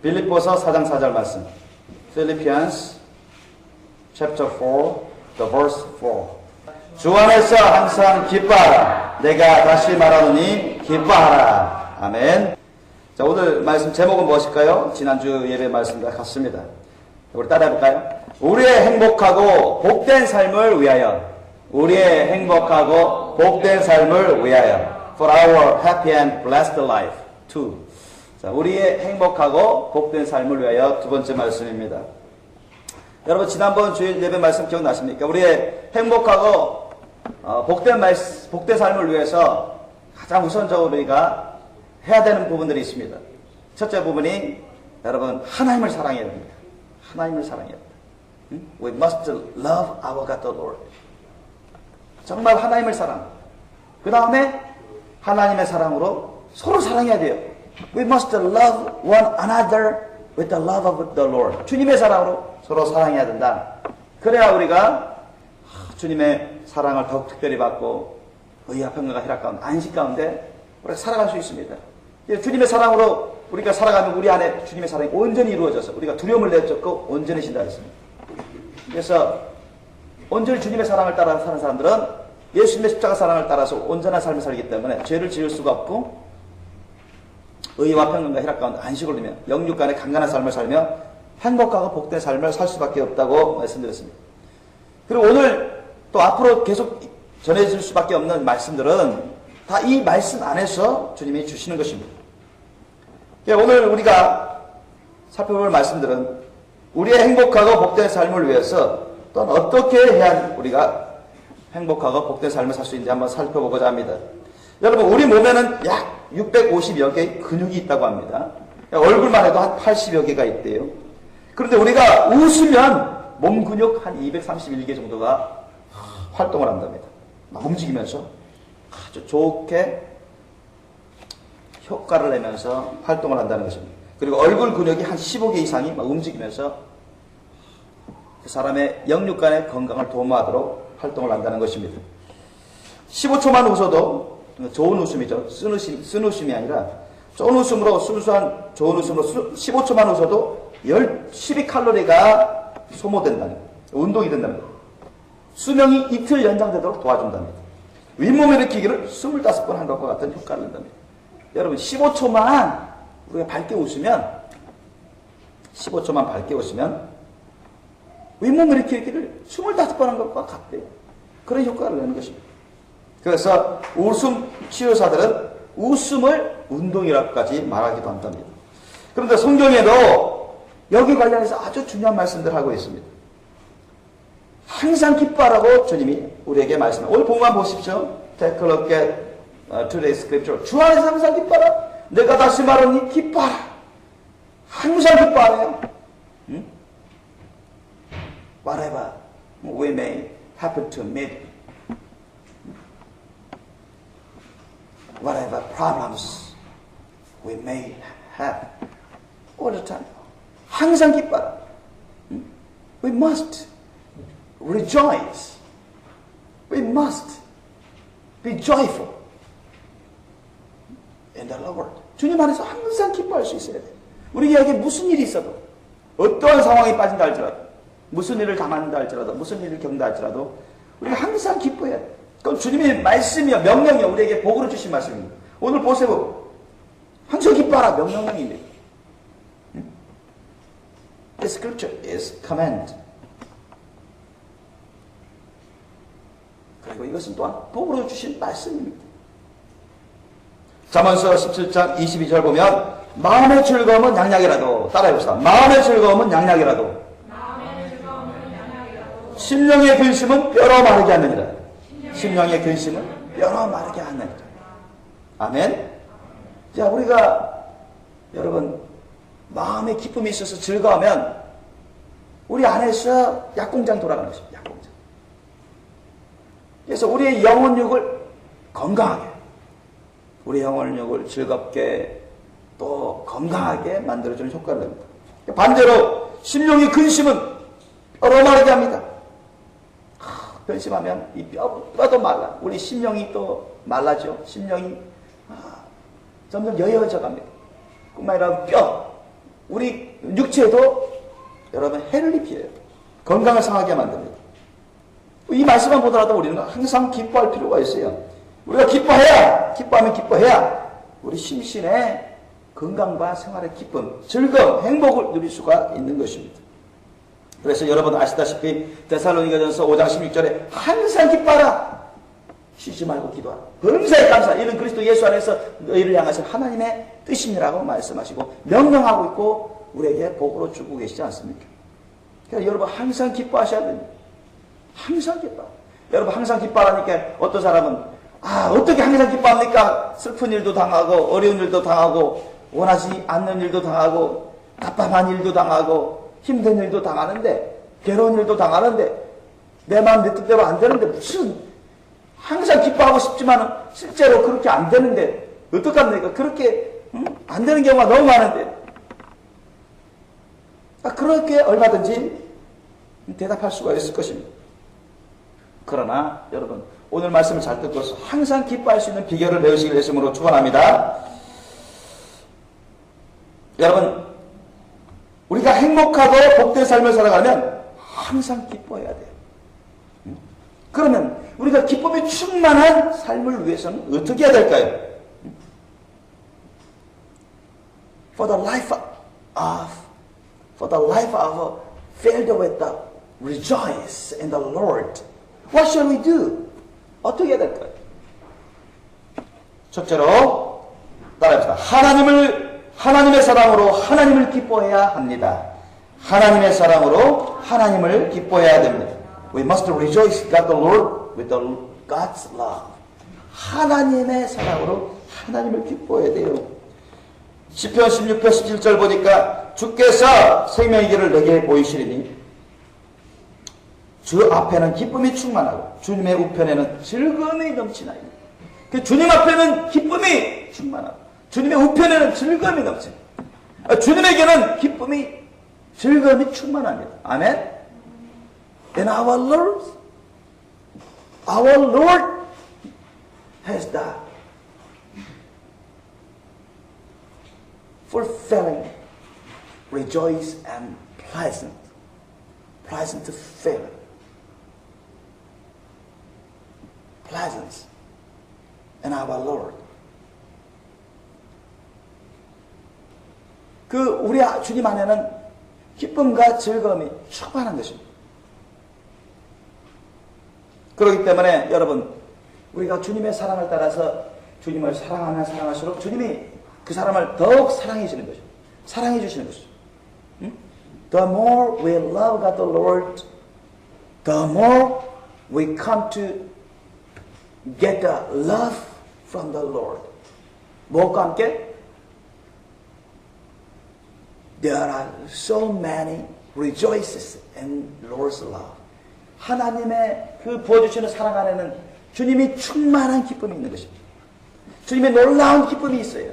빌립보서 4장 4절 말씀. Philippians chapter 4, the verse 4. 주 안에서 항상 기뻐하라. 내가 다시 말하노니 기뻐하라. 아멘. 자, 오늘 말씀 제목은 무엇일까요? 지난주 예배 말씀과 같습니다. 우리 따라해볼까요? 우리의 행복하고 복된 삶을 위하여. 우리의 행복하고 복된 삶을 위하여. For our happy and blessed life. 2. 자, 우리의 행복하고 복된 삶을 위하여 두 번째 말씀입니다. 여러분, 지난번 주일 예배 말씀 기억나십니까? 우리의 행복하고 복된 삶을 위해서 가장 우선적으로 우리가 해야 되는 부분들이 있습니다. 첫째 부분이 여러분, 하나님을 사랑해야 됩니다. 하나님을 사랑해야 됩니다. We must love our God the Lord. 정말 하나님을 사랑. 그 다음에 하나님의 사랑으로 서로 사랑해야 돼요. We must love one another with the love of the Lord. 주님의 사랑으로 서로 사랑해야 된다. 그래야 우리가 주님의 사랑을 더욱 특별히 받고 의와 평강과 희락 가운데 안식 가운데 우리가 살아갈 수 있습니다. 주님의 사랑으로 우리가 살아가면 우리 안에 주님의 사랑이 온전히 이루어져서 우리가 두려움을 내쫓고 온전해진다 했습니다. 그래서 온전히 주님의 사랑을 따라 사는 사람들은 예수님의 십자가 사랑을 따라서 온전한 삶을 살기 때문에 죄를 지을 수가 없고 의와 평강과 희락 가운데 안식을 누리며 영육 간의 강건한 삶을 살며 행복하고 복된 삶을 살 수밖에 없다고 말씀드렸습니다. 그리고 오늘 또 앞으로 계속 전해질 수밖에 없는 말씀들은 다 이 말씀 안에서 주님이 주시는 것입니다. 오늘 우리가 살펴볼 말씀들은 우리의 행복하고 복된 삶을 위해서 또한 어떻게 해야 우리가 행복하고 복된 삶을 살 수 있는지 한번 살펴보고자 합니다. 여러분, 우리 몸에는 약 650여 개의 근육이 있다고 합니다. 얼굴만 해도 한 80여 개가 있대요. 그런데 우리가 웃으면 몸 근육 한 231개 정도가 활동을 한답니다. 막 움직이면서 아주 좋게 효과를 내면서 활동을 한다는 것입니다. 그리고 얼굴 근육이 한 15개 이상이 막 움직이면서 그 사람의 영육 간의 건강을 도모하도록 활동을 한다는 것입니다. 15초만 웃어도 좋은 웃음이죠. 쓴 웃음이 아니라 좋은 웃음으로, 순수한 좋은 웃음으로 15초만 웃어도 12칼로리가 소모된다는 거예요. 운동이 된다는 거예요. 수명이 이틀 연장되도록 도와준답니다. 윗몸 일으키기를 25번 한 것과 같은 효과를 낸답니다. 여러분, 15초만 우리가 밝게 웃으면 15초만 밝게 웃으면 윗몸 일으키기를 25번 한 것과 같대요. 그런 효과를 내는 것입니다. 그래서 웃음 치료사들은 웃음을 운동이라고까지 말하기도 한답니다. 그런데 성경에도 여기 관련해서 아주 중요한 말씀들을 하고 있습니다. 항상 기뻐하라고 주님이 우리에게 말씀합니다. 오늘 본문 보십시오. Take a look at today's scripture. 주 안에서 항상 기뻐하라. 내가 다시 말하니 기뻐하라. 항상 기뻐하래요. Whatever we may happen to meet, whatever problems we may have, all the time. 항상 기뻐하라. We must rejoice. We must be joyful in the Lord. 주님 안에서 항상 기뻐할 수 있어야 돼요. 우리에게 무슨 일이 있어도, 어떠한 상황에 빠진다 할지라도, 무슨 일을 당한다 할지라도, 무슨 일을 겪는다 할지라도 우리가 항상 기뻐해야 돼요. 그건 주님의 말씀이요, 명령이요, 우리에게 복으로 주신 말씀입니다. 오늘 보세요. 항상 기뻐하라, 명령입니다. The scripture is command. 그리고 이것은 또한 복으로 주신 말씀입니다. 잠언서 17장 22절 보면 마음의 즐거움은 양약이라도, 따라해봅시다. 마음의 즐거움은 양약이라도, 심령의 근심은 뼈로 마르게 하느니라. 심령의 근심은 뼈로 마르게 하느니라. 아멘. 자, 우리가 여러분 마음의 기쁨이 있어서 즐거우면 우리 안에서 약공장이 돌아가는 것입니다. 약공장. 그래서 우리의 영혼육을 건강하게, 우리 영혼육을 즐겁게 또 건강하게 만들어주는 효과를 냅니다. 반대로 심령의 근심은 뼈로 마르게 합니다. 근심하면 이 뼈도 말라. 우리 심령이 또 말라죠. 심령이 점점 여여져 갑니다. 뿐만 아니라 뼈, 우리 육체도 여러분 해를 입혀요. 건강을 상하게 만듭니다. 이 말씀만 보더라도 우리는 항상 기뻐할 필요가 있어요. 우리가 기뻐하면 기뻐해야 우리 심신의 건강과 생활의 기쁨, 즐거움, 행복을 누릴 수가 있는 것입니다. 그래서 여러분 아시다시피 데살로니가전서 5장 16절에 항상 기뻐하라. 쉬지 말고 기도하라. 범사에 감사. 이는 그리스도 예수 안에서 너희를 향하신 하나님의 뜻이니라고 말씀하시고 명령하고 있고 우리에게 복으로 주고 계시지 않습니까? 그러니까 여러분 항상 기뻐하셔야 됩니다. 항상 기뻐. 여러분 항상 기뻐하라니까 어떤 사람은 어떻게 항상 기뻐합니까? 슬픈 일도 당하고 어려운 일도 당하고 원하지 않는 일도 당하고 답답한 일도 당하고 힘든 일도 당하는데 괴로운 일도 당하는데 내 마음 내 뜻대로 안 되는데 무슨 항상 기뻐하고 싶지만 실제로 그렇게 안 되는데 어떡합니까? 그렇게 안 되는 경우가 너무 많은데 그렇게 얼마든지 대답할 수가 있을 것입니다. 그러나 여러분 오늘 말씀을 잘 듣고 항상 기뻐할 수 있는 비결을 배우시길 예수님으로 축원합니다. 여러분 우리가 행복하고 복된 삶을 살아가면 항상 기뻐해야 돼요. 그러면 우리가 기쁨이 충만한 삶을 위해서는 어떻게 해야 될까요? For the life of filled with the rejoice in the Lord. What shall we do? 어떻게 해야 될까요? 첫째로 따라합시다. 하나님의 사랑으로 하나님을 기뻐해야 합니다. 하나님의 사랑으로 하나님을 기뻐해야 됩니다. We must rejoice God the Lord with God's love. 하나님의 사랑으로 하나님을 기뻐해야 돼요. 시편 16편 17절 보니까 주께서 생명의 길을 내게 보이시리니 주 앞에는 기쁨이 충만하고 주님의 우편에는 즐거움이 넘치나이다. 주님 앞에는 기쁨이 충만하고 주님의 우편에는 즐거움이 넘치나이다. 주님에게는 기쁨이 즐거움이 충만합니다. 아멘. And our Lord has the fulfilling, rejoice and pleasant feeling. Pleasance in our Lord. 우리 주님 안에는 기쁨과 즐거움이 충만한 것입니다. 그렇기 때문에 여러분 우리가 주님의 사랑을 따라서 주님을 사랑하면 사랑할수록 주님이 그 사람을 더욱 사랑해 주시는 것이죠. 사랑해 주시는 것이죠. The more we love God the Lord, the more we come to get the love from the Lord. 무엇과 함께? There are so many rejoices in Lord's love. 하나님의 그 부어주시는 사랑 안에는 주님이 충만한 기쁨이 있는 것입니다. 주님의 놀라운 기쁨이 있어요.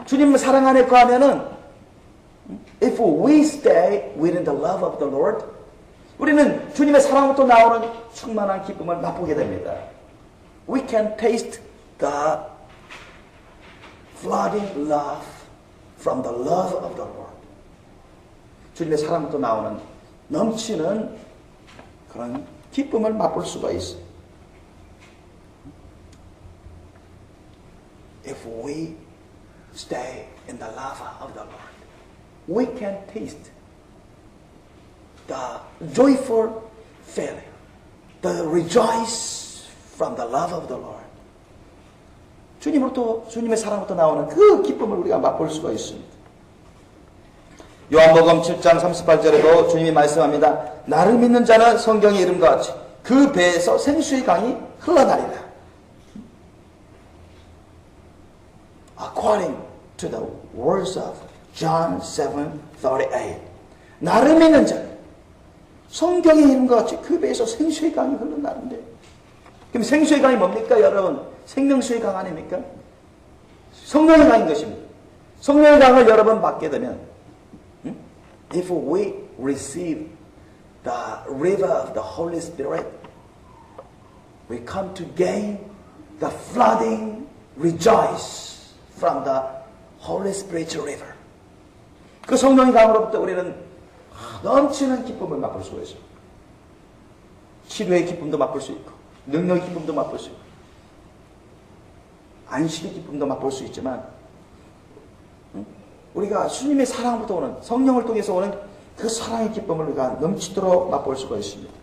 주님 사랑 안에 거하면은 if we stay within the love of the Lord, 우리는 주님의 사랑부터 나오는 충만한 기쁨을 맛보게 됩니다. We can taste the flooding love from the love of the Lord. 주님의 사랑부터 나오는 넘치는 그런 기쁨을 맛볼 수가 있어요. If we stay in the love of the Lord, we can taste the joyful feeling, the rejoice from the love of the Lord. 주님의 사랑부터 나오는 그 기쁨을 우리가 맛볼 수가 있습니다. 요한복음 7장 38절에도 주님이 말씀합니다. 나를 믿는 자는 성경의 이름과 같이 그 배에서 생수의 강이 흘러나리라. According to the words of John 7:38. 나를 믿는 자는 성경의 이름과 같이 그 배에서 생수의 강이 흘러나는데, 그럼 생수의 강이 뭡니까 여러분? 생명수의 강 아닙니까? 성령의 강인 것입니다. 성령의 강을 여러분 받게 되면 if we receive the river of the Holy Spirit, we come to gain the flooding rejoice from the Holy Spiritual River. 그 성령의 강으로부터 우리는 넘치는 기쁨을 맛볼 수가 있어요. 치료의 기쁨도 맛볼 수 있고, 능력의 기쁨도 맛볼 수 있고, 안식의 기쁨도 맛볼 수 있지만, 우리가 주님의 사랑부터 오는, 성령을 통해서 오는 그 사랑의 기쁨을 우리가 넘치도록 맛볼 수가 있습니다.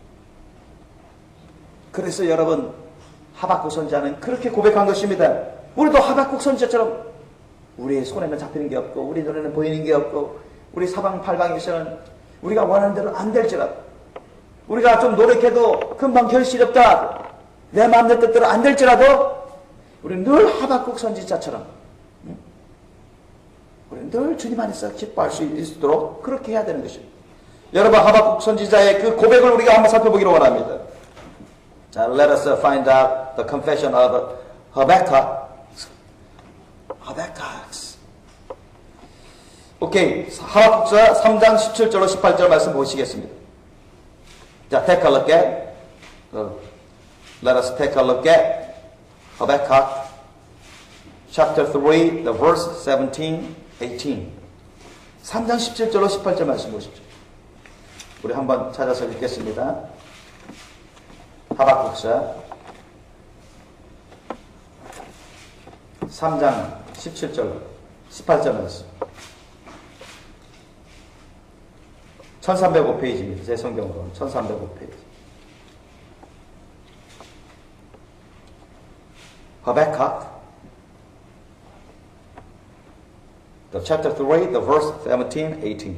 그래서 여러분, 하박국 선지자는 그렇게 고백한 것입니다. 우리도 하박국 선지자처럼 우리의 손에는 잡히는 게 없고, 우리 눈에는 보이는 게 없고, 우리 사방팔방에서는 우리가 원하는 대로 안 될지라도, 우리가 좀 노력해도 금방 결실이 없다, 내 마음의 뜻대로 안 될지라도, 우리는 늘 하박국 선지자처럼 우리는 늘 주님 안에서 기뻐할 수 있도록 그렇게 해야 되는 것입니다. 여러분, 하박국 선지자의 그 고백을 우리가 한번 살펴보기를 원합니다. 자, let us find out the confession of Habakkuk. 오케이, 하박국서 3장 17절로 18절 말씀 보시겠습니다. 자, take a look at, let us take a look at Habakkuk chapter 3, the verse 17, 18. 3장 17절로 18절 말씀 보십시오. 우리 한번 찾아서 읽겠습니다. 하박국서 3장 17절로 18절 말씀. 1305페이지입니다. 제 성경으로는 1305페이지. Habakkuk, the chapter 3, the verse 17, 18.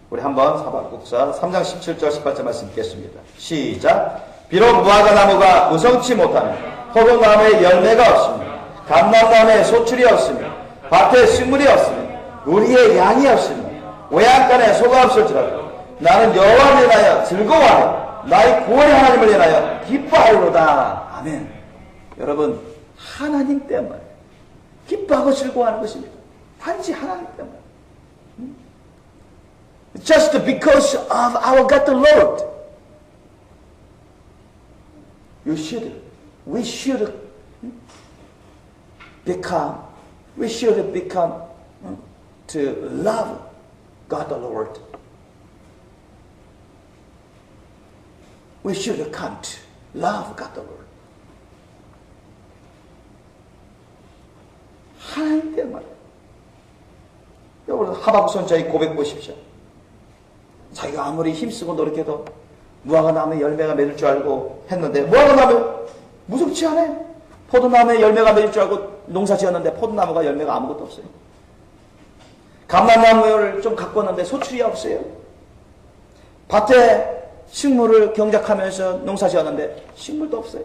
우리 한번 하박국서 3장 17절, 18절 말씀 읽겠습니다. 시작. 비록 무화과나무가 무성치 못하며 포도나무에 열매가 없으며 감람나무에 소출이 없으며 밭에 식물이 없으며 우리의 양이 없으며 외양간에 소가 없을지라도 나는 여호와를 인하여 즐거워하며 나의 구원의 하나님을 인하여 기뻐하리로다. 아멘. 여러분, 하나님 때문에 기뻐하고 즐거워하는 것입니다. 단지 하나님 때문에. Just because of our God the Lord. We should become to love God the Lord. We should come to love God the Lord. 하나님 때문에. 여러분, 하박국 선지자의 고백 보십시오. 자기가 아무리 힘쓰고 노력해도 무화과나무에 열매가 맺을 줄 알고 했는데 무화과나무 무섭지 않아요? 포도나무에 열매가 맺을 줄 알고 농사 지었는데 포도나무가 열매가 아무것도 없어요. 감람나무를 좀 가꿨는데 소출이 없어요. 밭에 식물을 경작하면서 농사 지었는데 식물도 없어요.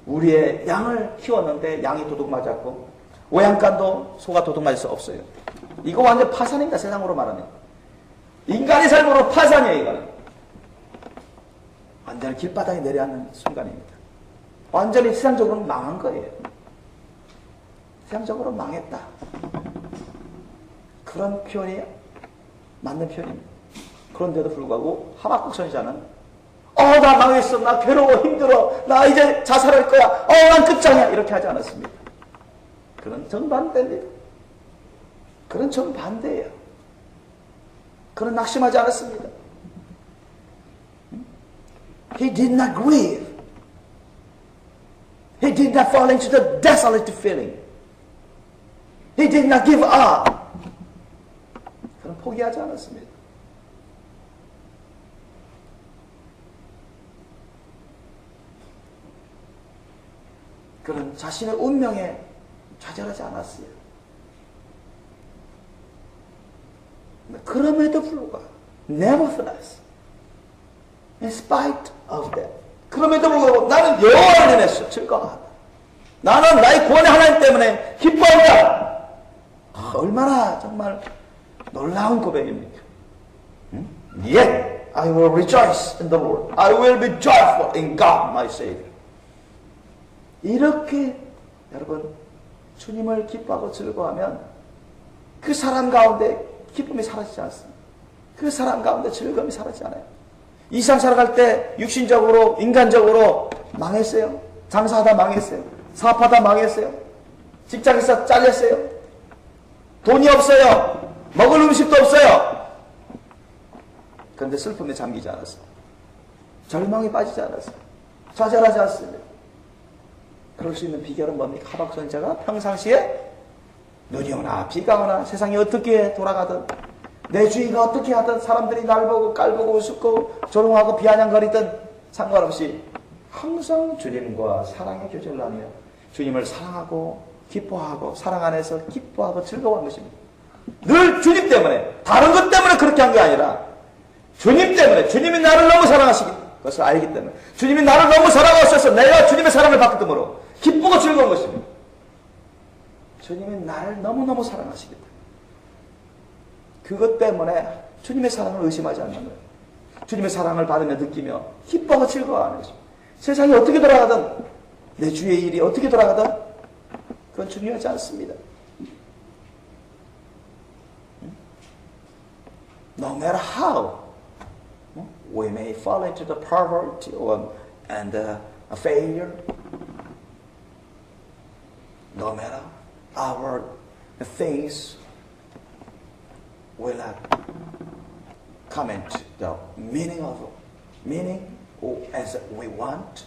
우리의 양을 키웠는데 양이 도둑 맞았고 외양간도 소가 도둑 맞을 수 없어요. 이거 완전 파산입니다. 세상으로 말하면. 인간의 삶으로 파산이에요. 이거는. 완전히 길바닥에 내려앉는 순간입니다. 완전히 세상적으로 망한 거예요. 세상적으로 망했다. 그런 표현이 맞는 표현입니다. 그런데도 불구하고 하박국 선지자는 나 망했어. 나 괴로워. 힘들어. 나 이제 자살할 거야. 난 끝장이야. 이렇게 하지 않았습니다. 그런 정반대입니다. 그런 정반대예요. 그런 낙심하지 않았습니다. He did not grieve. He did not fall into the desolate feeling. He did not give up. 그는 포기하지 않았습니다. 그는 자신의 운명에 좌절하지 않았어요. 그럼에도 불구하고, nevertheless, in spite of that, 그럼에도 불구하고 나는 여호와를 인해서 즐거워한다. 나는 나의 구원의 하나님 때문에 기뻐한다. 얼마나 정말 놀라운 고백입니까? Yet I will rejoice in the Lord. I will be joyful in God, my Savior. 이렇게 여러분 주님을 기뻐하고 즐거워하면 그 사람 가운데 기쁨이 사라지지 않습니다. 그 사람 가운데 즐거움이 사라지지 않아요. 이 세상 살아갈 때 육신적으로 인간적으로 망했어요. 장사하다 망했어요. 사업하다 망했어요. 직장에서 잘렸어요. 돈이 없어요. 먹을 음식도 없어요. 그런데 슬픔에 잠기지 않았어요. 절망에 빠지지 않았어요. 좌절하지 않습니다. 그럴 수 있는 비결은 뭡니까? 하박국 선지자가 평상시에 눈이 오나 비가 오나 세상이 어떻게 돌아가든 내 주위가 어떻게 하든 사람들이 날 보고 깔보고 우습고 조롱하고 비아냥거리든 상관없이 항상 주님과 사랑의 교제를 하며 주님을 사랑하고 기뻐하고 사랑 안에서 기뻐하고 즐거워하는 것입니다. 늘 주님 때문에 다른 것 때문에 그렇게 한 게 아니라 주님 때문에 주님이 나를 너무 사랑하시기 그것을 알기 때문에 주님이 나를 너무 사랑하셔서 내가 주님의 사랑을 받기 때문에 기쁘고 즐거운 것입니다. 주님이 나를 너무너무 사랑하시기 때문에 그것 때문에 주님의 사랑을 의심하지 않는 거예요. 주님의 사랑을 받으며 느끼며 기뻐하고 즐거워하는 것입니다. 세상이 어떻게 돌아가든 내 주위의 일이 어떻게 돌아가든 그건 중요하지 않습니다. No matter how we may fall into the poverty and a failure, no matter our things will not comment the meaning as we want.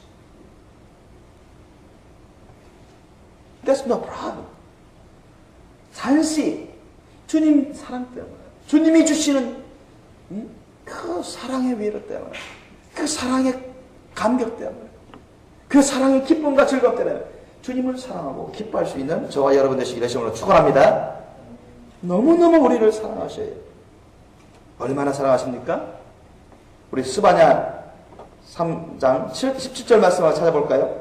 That's no problem. 잠시 주님 사랑 때문에 주님이 주시는 그 사랑의 위로 때문에 그 사랑의 감격 때문에 그 사랑의 기쁨과 즐거움 때문에 주님을 사랑하고 기뻐할 수 있는 저와 여러분 되시기를 주님으로 축원합니다. 너무너무 우리를 사랑하셔요. 얼마나 사랑하십니까? 우리 스바냐 3장 17절 말씀을 찾아볼까요?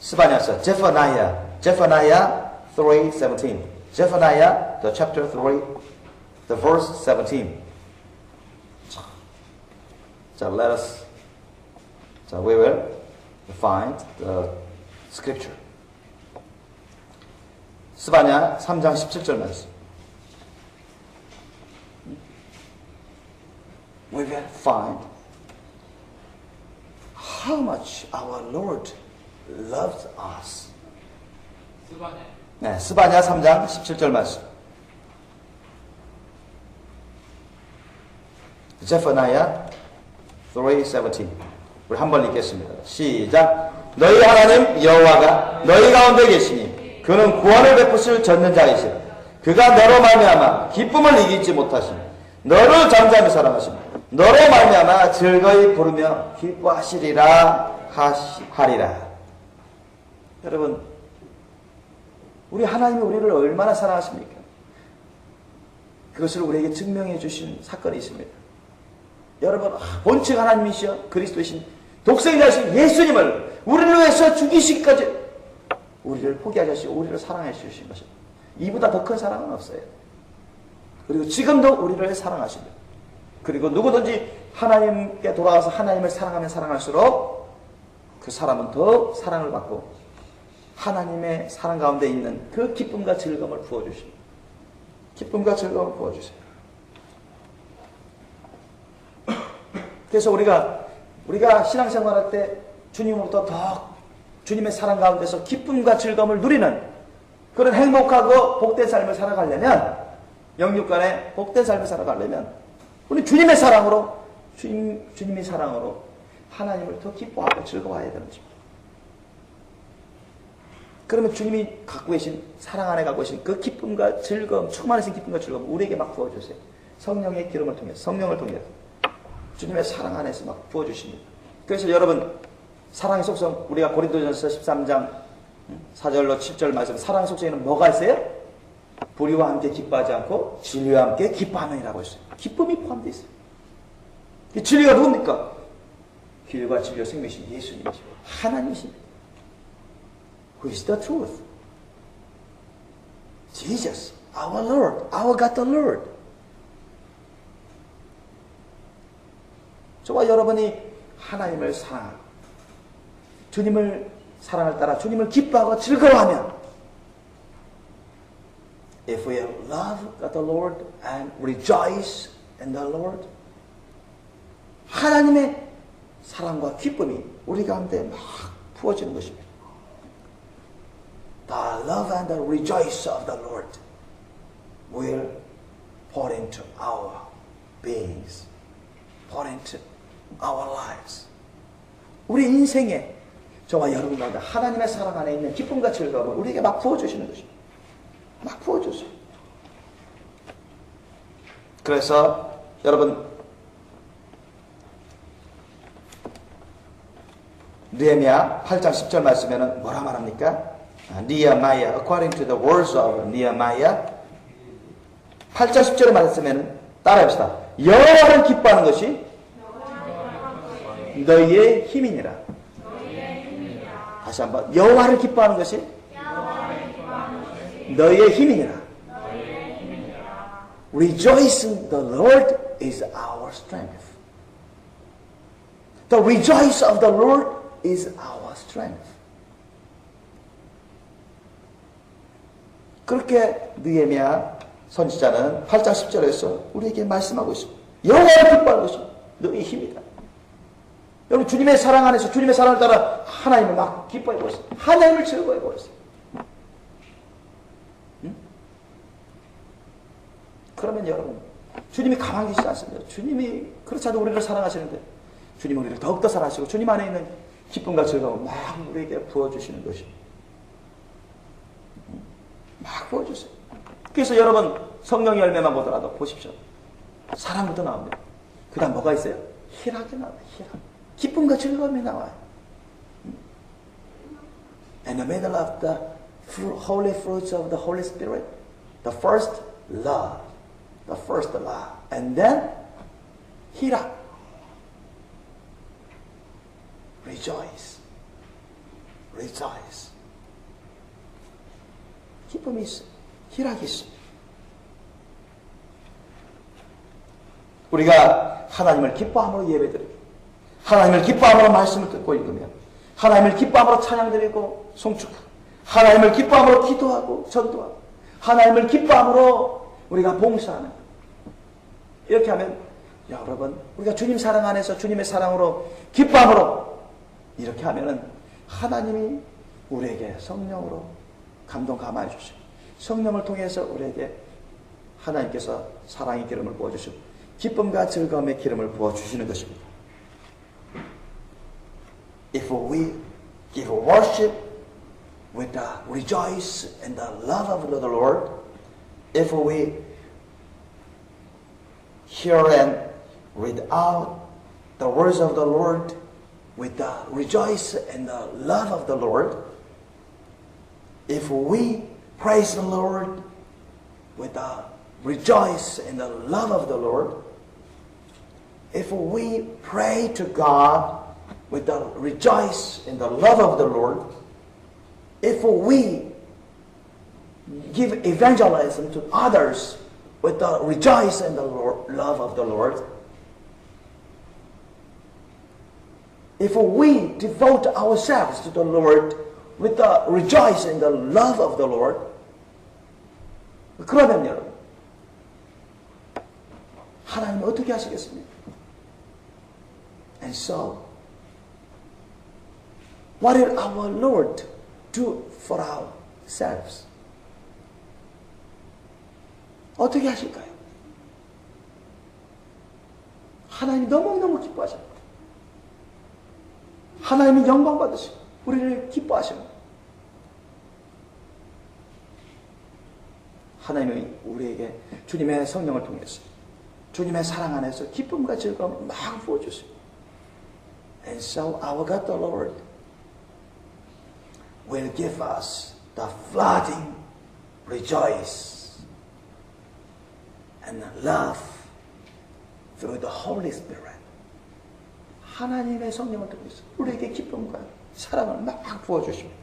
스바냐서 Zephaniah 3:17 Zephaniah the chapter 3 the verse 17 자, let us we will find the scripture. 스바냐 3장 17절 말씀. We will find how much our Lord loves us. 네, 스바냐 3장 17절 말씀. Zephaniah 3:17. 우리 한번 읽겠습니다. 시작. 너희 하나님 여호와가 너희 가운데 계시니 그는 구원을 베푸실 전능자이시라. 그가 너로 말미암아 기쁨을 이기지 못하시니 너를 잠잠히 사랑하시니 너로 말미암아 즐거이 부르며 기뻐하시리라 하리라. 여러분, 우리 하나님이 우리를 얼마나 사랑하십니까? 그것을 우리에게 증명해 주신 사건이 있습니다. 여러분, 본체 하나님이시여 그리스도이신 독생자이신 예수님을 우리를 위해서 죽이시기까지 우리를 포기하지 않으시고 우리를 사랑해 주신 것입니다. 이보다 더 큰 사랑은 없어요. 그리고 지금도 우리를 사랑하십니다. 그리고 누구든지 하나님께 돌아와서 하나님을 사랑하면 사랑할수록 그 사람은 더 사랑을 받고 하나님의 사랑 가운데 있는 그 기쁨과 즐거움을 부어주십니다. 기쁨과 즐거움을 부어주세요. 그래서 우리가 신앙생활할 때 주님으로부터 더 주님의 사랑 가운데서 기쁨과 즐거움을 누리는 그런 행복하고 복된 삶을 살아가려면 영육간에 복된 삶을 살아가려면 우리 주님의 사랑으로 주님의 사랑으로 하나님을 더 기뻐하고 즐거워해야 되는 것입니다. 그러면 주님이 갖고 계신 사랑 안에 갖고 계신 그 기쁨과 즐거움 충만하신 기쁨과 즐거움 우리에게 막 부어주세요. 성령의 기름을 통해서 성령을 통해서 주님의 사랑 안에서 막 부어주십니다. 그래서 여러분 사랑의 속성 우리가 고린도전서 13장 4절로 7절 말씀 사랑의 속성에는 뭐가 있어요? 불의와 함께 기뻐하지 않고 진리와 함께 기뻐하느니라고 했어요. 기쁨이 포함되어 있어요. 이 진리가 누굽니까? 길과 진리와 생명이신 예수님이죠. 하나님이십니다. Who is the truth? Jesus, our Lord, our God the Lord. 저와 여러분이 하나님을 사랑하고 주님을 사랑을 따라 주님을 기뻐하고 즐거워하면 If we love the Lord and rejoice in the Lord 하나님의 사랑과 기쁨이 우리 가운데 막 부어지는 것입니다. The love and the rejoice of the Lord will pour into our beings, pour into our lives. 우리 인생에 저와 여러분 가운데 하나님의 사랑 안에 있는 기쁨과 즐거움을 우리에게 막 부어주시는 것입니다. 막 부어주세요. 그래서 여러분 느헤미야 8장 10절 말씀에는 뭐라 말합니까? Nehemiah, according to the words of Nehemiah 8장 10절의 말씀에는 따라합시다. 여호와를 기뻐하는 것이 너희의 힘이니라. 다시 한번 여호와를 기뻐하는 것이 너희의 힘이니라. Rejoice in the Lord is our strength. The rejoice of the Lord is our strength. 그렇게 느헤미야 선지자는 8장 10절에서 우리에게 말씀하고 있습니다. 여호와를 기뻐하는 것이 너희의 힘이다. 여러분 주님의 사랑 안에서 주님의 사랑을 따라 하나님을 막 기뻐해 보세요. 하나님을 즐거워해 보세요. 응? 그러면 여러분 주님이 가만히 계시지 않습니다. 주님이 그렇지 않아도 우리를 사랑하시는데 주님은 우리를 더욱더 사랑하시고 주님 안에 있는 기쁨과 즐거움을 막 우리에게 부어주시는 것입니다. 막 부어주세요. 그래서 여러분 성령의 열매만 보더라도 보십시오. 사랑부터 나옵니다. 그 다음 뭐가 있어요? 희락이 나와요. 희락. 기쁨과 즐거움이 나와요. In the middle of the holy fruits of the Holy Spirit, the first love, and then 희락. Rejoice. 기쁨이 있어요. 희락이 있어요. 우리가 하나님을 기뻐함으로 예배드리고 하나님을 기뻐함으로 말씀을 듣고 읽으면 하나님을 기뻐함으로 찬양드리고 송축하고 하나님을 기뻐함으로 기도하고 전도하고 하나님을 기뻐함으로 우리가 봉사하는 이렇게 하면 여러분 우리가 주님 사랑 안에서 주님의 사랑으로 기뻐함으로 이렇게 하면은 하나님이 우리에게 성령으로 감동 감화해 주시고 성령을 통해서 우리에게 하나님께서 사랑의 기름을 부어주시고 기쁨과 즐거움의 기름을 부어주시는 것입니다. If we give worship with the rejoice and the love of the Lord, if we hear and read out the words of the Lord with the rejoice and the love of the Lord, if we praise the Lord with the rejoice and the love of the Lord, if we pray to God with the rejoice and the love of the Lord, if we give evangelism to others with the rejoice and the love of the Lord, if we devote ourselves to the Lord with the rejoice and the love of the Lord, 그러면 여러분 하나님은 어떻게 하시겠습니까? And so, what will our Lord do for ourselves? 어떻게 하실까요? 하나님이 너무너무 기뻐하십니다. 하나님이 영광 받으시고 우리를 기뻐하십니다. 하나님이 우리에게 주님의 성령을 통해서 주님의 사랑 안에서 기쁨과 즐거움을 막 부어주십니다. And so our God the Lord will give us the flooding rejoice and love through the Holy Spirit. 하나님의 성령을 통해서 우리에게 기쁨과 사랑을 막 부어주십니다.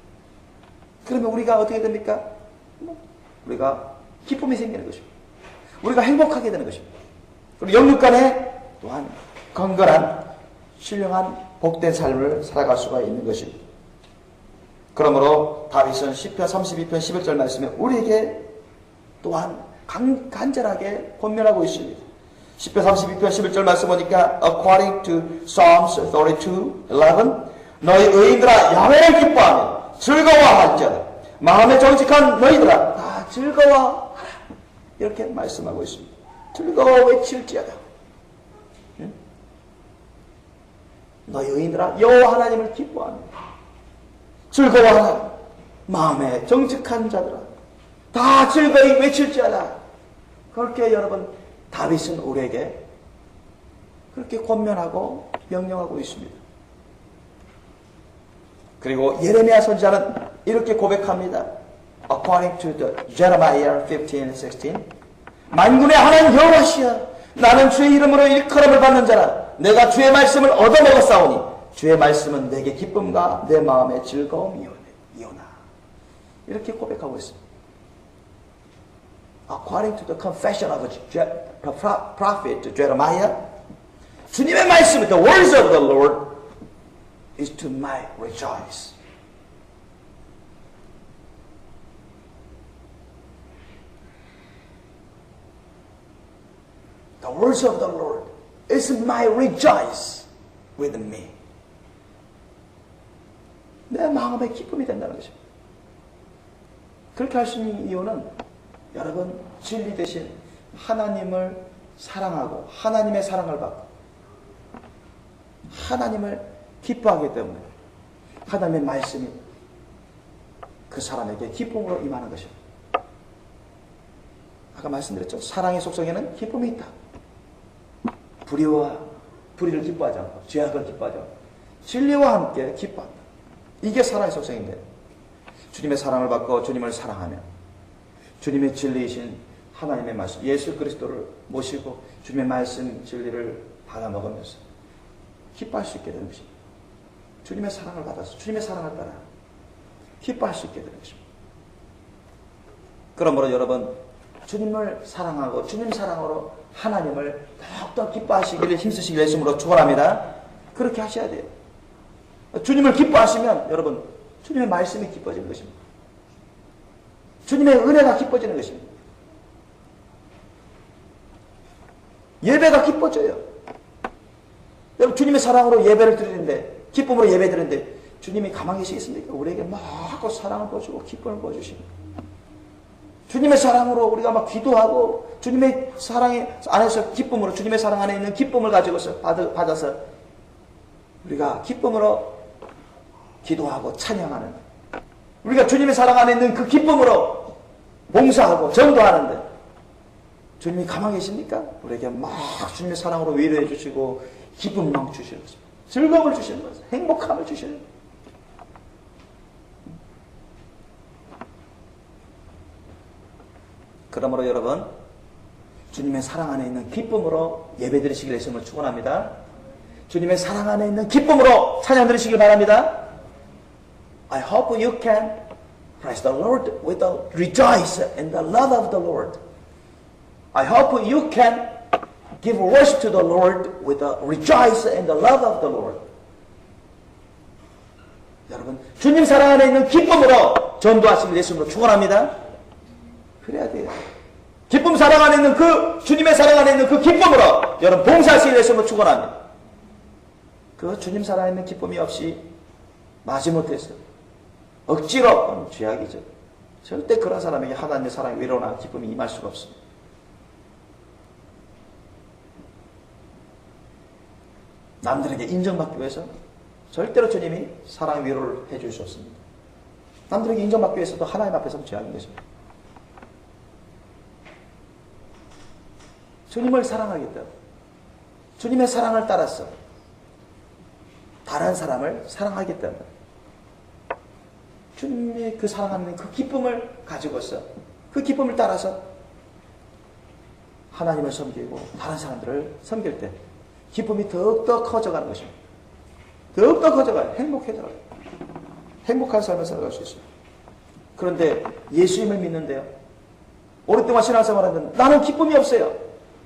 그러면 우리가 어떻게 됩니까? 우리가 기쁨이 생기는 것입니다. 우리가 행복하게 되는 것입니다. 우리 영육 간에 또한 건강한 신령한 복된 삶을 살아갈 수가 있는 것입니다. 그러므로 다윗은 시편 32편 11절 말씀에 우리에게 또한 간절하게 권면하고 있습니다. 시편 32편 11절 말씀 보니까 according to Psalms 32:11 너희 의인들아 야훼를 기뻐하며 즐거워할지어다 마음에 정직한 너희들아 다 즐거워하라. 이렇게 말씀하고 있습니다. 즐거워 외칠지어다. 응? 너희 의인들아 여호와 하나님을 기뻐합니다. 즐거워하라. 마음에 정직한 자들아 다 즐거이 외칠지어다. 그렇게 여러분 다윗은 우리에게 그렇게 권면하고 명령하고 있습니다. 그리고 예레미야 선지자는 이렇게 고백합니다. According to the Jeremiah 15:16 만군의 하나님 여호와시여 나는 주의 이름으로 일컬음을 받는 자라. 내가 주의 말씀을 얻어먹었사오니 주의 말씀은 내게 기쁨과 내 마음의 즐거움이오나. 이렇게 고백하고 있습니다. According to the confession of the prophet Jeremiah 주님의 말씀, the words of the Lord is to my rejoice. The words of the Lord is my rejoice with me. 내 마음의 기쁨이 된다는 것입니다. 그렇게 할 수 있는 이유는 여러분 진리 대신 하나님을 사랑하고 하나님의 사랑을 받고 하나님을 기뻐하기 때문에 하나님의 말씀이 그 사람에게 기쁨으로 임하는 것입니다. 아까 말씀드렸죠. 사랑의 속성에는 기쁨이 있다. 불의를 기뻐하지 않고 죄악을 기뻐하지 않고 진리와 함께 기뻐한다. 이게 사랑의 속성인데 주님의 사랑을 받고 주님을 사랑하며 주님의 진리이신 하나님의 말씀 예수 그리스도를 모시고 주님의 말씀 진리를 받아 먹으면서 기뻐할 수 있게 되는 것입니다. 주님의 사랑을 받아서 주님의 사랑을 따라 기뻐할 수 있게 되는 것입니다. 그러므로 여러분 주님을 사랑하고 주님 사랑으로 하나님을 더욱더 기뻐하시기를 힘쓰시기를 예수님으로 축원합니다. 그렇게 하셔야 돼요. 주님을 기뻐하시면 여러분 주님의 말씀이 기뻐지는 것입니다. 주님의 은혜가 기뻐지는 것입니다. 예배가 기뻐져요. 여러분 주님의 사랑으로 예배를 드리는데 기쁨으로 예배 드리는데 주님이 가만히 계시겠습니까? 우리에게 막 사랑을 보여주고 기쁨을 보여주십니다. 주님의 사랑으로 우리가 막 기도하고 주님의 사랑 안에서 기쁨으로 주님의 사랑 안에 있는 기쁨을 가지고서 받아서 우리가 기쁨으로 기도하고 찬양하는 우리가 주님의 사랑 안에 있는 그 기쁨으로 봉사하고 전도하는데 주님이 가만히 계십니까? 우리에게 막 주님의 사랑으로 위로해 주시고 기쁨을 막 주시는 것입니다. 즐거움을 주시는 것입니다. 행복함을 주시는 것입니다. 그러므로 여러분 주님의 사랑 안에 있는 기쁨으로 예배드리시길 예수님을 축원합니다. 주님의 사랑 안에 있는 기쁨으로 찬양 드리시길 바랍니다. I hope you can praise the Lord with the rejoice in the love of the Lord. I hope you can give worship to the Lord with the rejoice in the love of the Lord. 여러분 주님 사랑 안에 있는 기쁨으로 전도하시길 예수님으로 축원합니다. 그래야 돼요. 기쁨 사랑 안에 있는 그 주님의 사랑 안에 있는 그 기쁨으로 여러분 봉사하시길 예수님으로 축원합니다. 그 주님 사랑 안에 있는 기쁨이 없이 마지못해서 억지로 죄악이죠. 절대 그런 사람에게 하나님의 사랑의 위로나 기쁨이 임할 수가 없습니다. 남들에게 인정받기 위해서 절대로 주님이 사랑의 위로를 해줄 수 없습니다. 남들에게 인정받기 위해서도 하나님 앞에서는 죄악인 것입니다. 주님을 사랑하겠다. 주님의 사랑을 따라서 다른 사람을 사랑하겠다. 주님의 그 사랑하는 그 기쁨을 가지고서 그 기쁨을 따라서 하나님을 섬기고 다른 사람들을 섬길 때 기쁨이 더욱더 커져가는 것입니다. 더욱더 커져가요. 행복해져가요. 행복한 삶을 살아갈 수 있습니다. 그런데 예수님을 믿는데요. 오랫동안 신앙생활하는데 나는 기쁨이 없어요.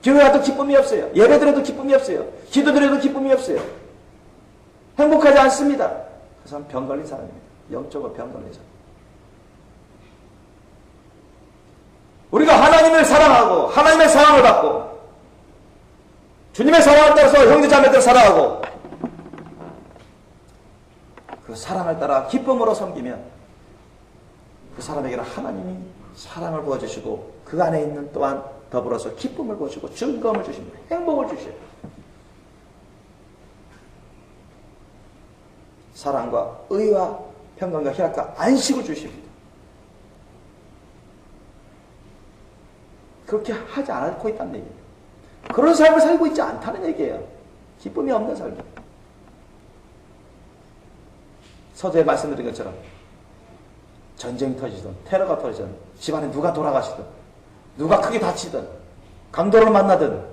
교회 와도 기쁨이 없어요. 예배드려도 기쁨이 없어요. 기도드려도 기쁨이 없어요. 행복하지 않습니다. 그 사람 병 걸린 사람입니다. 영적으로 병 걸린 사람. 우리가 하나님을 사랑하고 하나님의 사랑을 받고 주님의 사랑을 따라서 형제자매들을 사랑하고 그 사랑을 따라 기쁨으로 섬기면 그 사람에게는 하나님이 사랑을 부어주시고 그 안에 있는 또한 더불어서 기쁨을 부어주고 즐거움을 주십니다. 행복을 주셔요. 사랑과 의와 평강과 희락과 안식을 주십니다. 그렇게 하지 않고 있다는 얘기예요. 그런 삶을 살고 있지 않다는 얘기예요. 기쁨이 없는 삶. 서두에 말씀드린 것처럼 전쟁이 터지든 테러가 터지든 집안에 누가 돌아가시든 누가 크게 다치든 강도를 만나든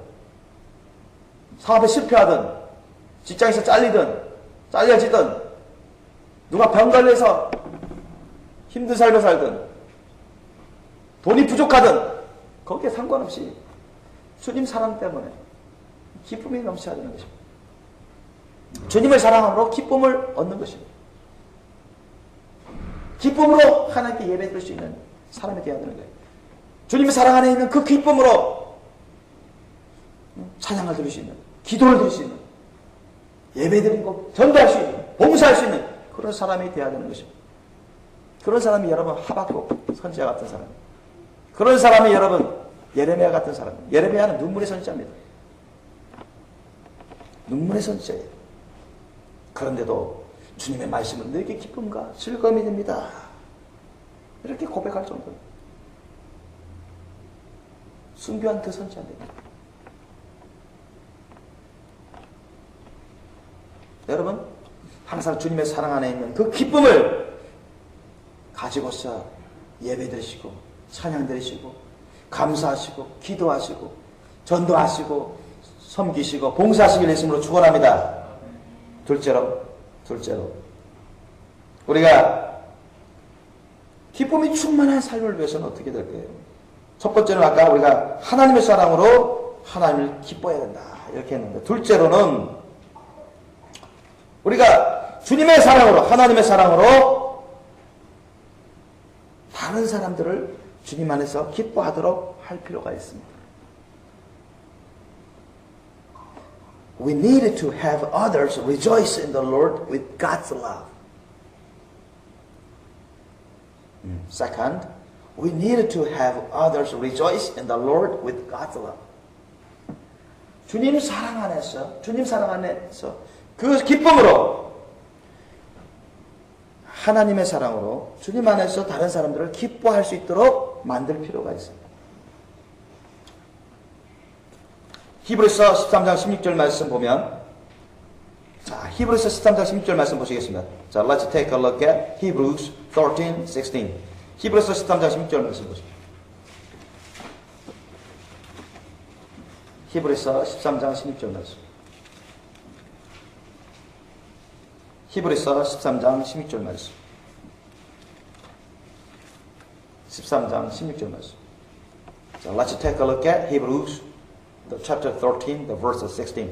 사업에 실패하든 직장에서 잘려지든 누가 병 걸려서 힘든 삶을 살든 돈이 부족하든 거기에 상관없이 주님 사랑 때문에 기쁨이 넘쳐야 되는 것입니다. 주님을 사랑함으로 기쁨을 얻는 것입니다. 기쁨으로 하나님께 예배드릴 수 있는 사람이 되어야 되는 거예요. 주님의 사랑 안에 있는 그 기쁨으로 찬양을 드릴 수 있는, 기도를 드릴 수 있는, 예배드리고 전도할 수 있는, 봉사할 수 있는 그런 사람이 되어야 되는 것입니다. 그런 사람이 여러분 하박국 선지자 같은 사람, 그런 사람이 여러분 예레미야 같은 사람. 예레미야는 눈물의 선지자입니다. 눈물의 선지자예요. 그런데도 주님의 말씀은 너에게 기쁨과 즐거움이 됩니다. 이렇게 고백할 정도로 순교한 그 선지자입니다. 여러분 항상 주님의 사랑 안에 있는 그 기쁨을 가지고서 예배드리시고 찬양드리시고 감사하시고 기도하시고 전도하시고 섬기시고 봉사하시길 예수님으로 축원합니다. 둘째로 우리가 기쁨이 충만한 삶을 위해서는 어떻게 될까요? 첫 번째는 아까 우리가 하나님의 사랑으로 하나님을 기뻐해야 된다 이렇게 했는데, 둘째로는 우리가 주님의 사랑으로 하나님의 사랑으로 다른 사람들을 주님 안에서 기뻐하도록 할 필요가 있습니다. We need to have others rejoice in the Lord with God's love. Second, we need to have others rejoice in the Lord with God's love. 주님 사랑 안에서 그 기쁨으로 하나님의 사랑으로 주님 안에서 다른 사람들을 기뻐할 수 있도록 만들 필요가 있습니다. 히브리서 13장 16절 말씀 보면, 자, 히브리서 13장 16절 말씀 보시겠습니다. 자, let's take a look at Hebrews 13, 16. 히브리서 13장 16절 말씀 보십시오. 히브리서 13장 16절 말씀. 히브리서 13장 16절 말씀. 13장 16절 말씀. 자, let's take a look at Hebrews chapter 13, the verse 16.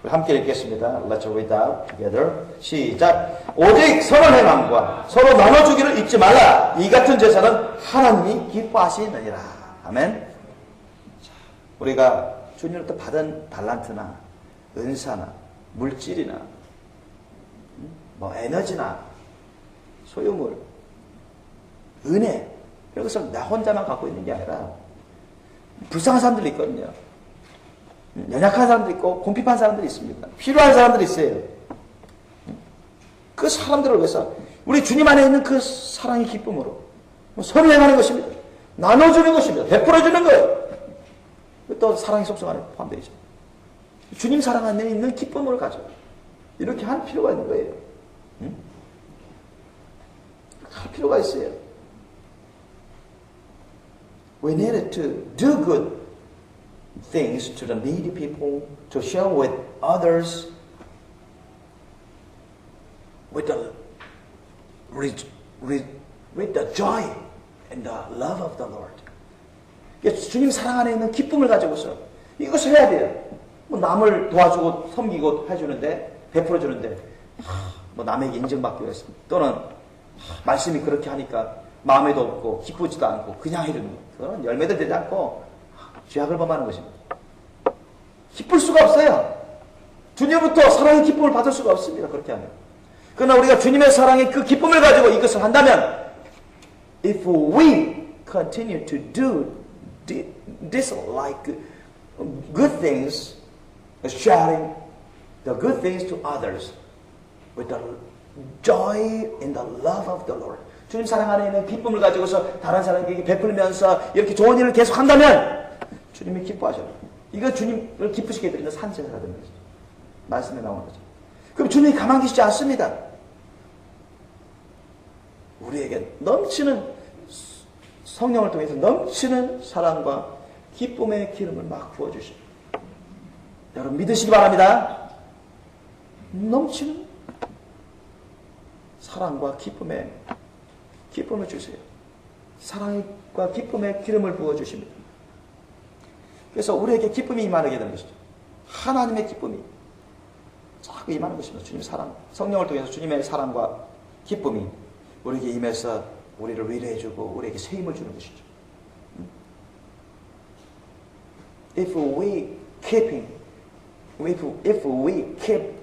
함께 읽겠습니다. Let's read out together. 시작. 오직 선한 행함과 서로 나눠주기를 잊지 말라. 이 같은 제사는 하나님이 기뻐하시느니라. 아멘. 우리가 주님으로부터 받은 달란트나 은사나 물질이나 뭐 에너지나 소유물, 은혜, 여기서 나 혼자만 갖고 있는 게 아니라 불쌍한 사람들이 있거든요. 연약한 사람도 있고 궁핍한 사람들이 있습니다. 필요한 사람들이 있어요. 그 사람들을 위해서 우리 주님 안에 있는 그 사랑의 기쁨으로 선을 행하는 것입니다. 나눠주는 것입니다. 베풀어주는 거예요. 또 사랑의 속성 안에 포함되어 있죠. 주님 사랑 안에 있는 기쁨을 가지고 이렇게 할 필요가 있는 거예요. 할 필요가 있어요. We needed to do good things to the needy people, to share with others with the joy and the love of the Lord. 주님 사랑 안에 있는 기쁨을 가지고서 이것을 해야 돼요. 뭐 남을 도와주고 섬기고 해주는데, 베풀어주는데 뭐 남에게 인정받기 위해서, 또는 말씀이 그렇게 하니까 마음에도 없고 기쁘지도 않고 그냥 해주는 거, 그건 열매도 되지 않고 죄악을 범하는 것입니다. 기쁠 수가 없어요. 주님부터 사랑의 기쁨을 받을 수가 없습니다. 그렇게 하면. 그러나 우리가 주님의 사랑의 그 기쁨을 가지고 이것을 한다면 if we continue to do this like good things, sharing the good things to others with the joy in the love of the Lord. 주님 사랑 안에 있는 기쁨을 가지고서 다른 사람에게 베풀면서 이렇게 좋은 일을 계속 한다면 주님이 기뻐하셔요. 이거 주님을 기쁘시게 드리는 산제사가 되는 거죠. 말씀에 나오는 거죠. 그럼 주님이 가만히 계시지 않습니다. 우리에게 넘치는 성령을 통해서 넘치는 사랑과 기쁨의 기름을 막 부어주십니다. 여러분 믿으시기 바랍니다. 넘치는 사랑과 기쁨을 주세요. 사랑과 기쁨의 기름을 부어주십니다. 그래서 우리에게 기쁨이 임하게 되는 것이죠. 하나님의 기쁨이 자꾸 임하는 것입니다. 주님 사랑, 성령을 통해서 주님의 사랑과 기쁨이 우리에게 임해서 우리를 위로해주고 우리에게 새 힘을 주는 것이죠. If we keep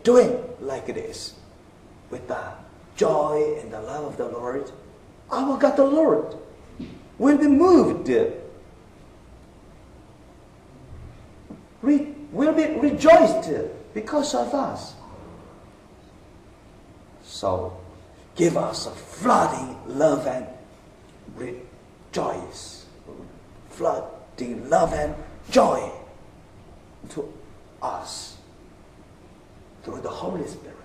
doing like this with the joy and the love of the Lord, our God the Lord will be moved, will be rejoiced because of us. So give us a flooding love and rejoice, flooding love and joy to us through the Holy Spirit.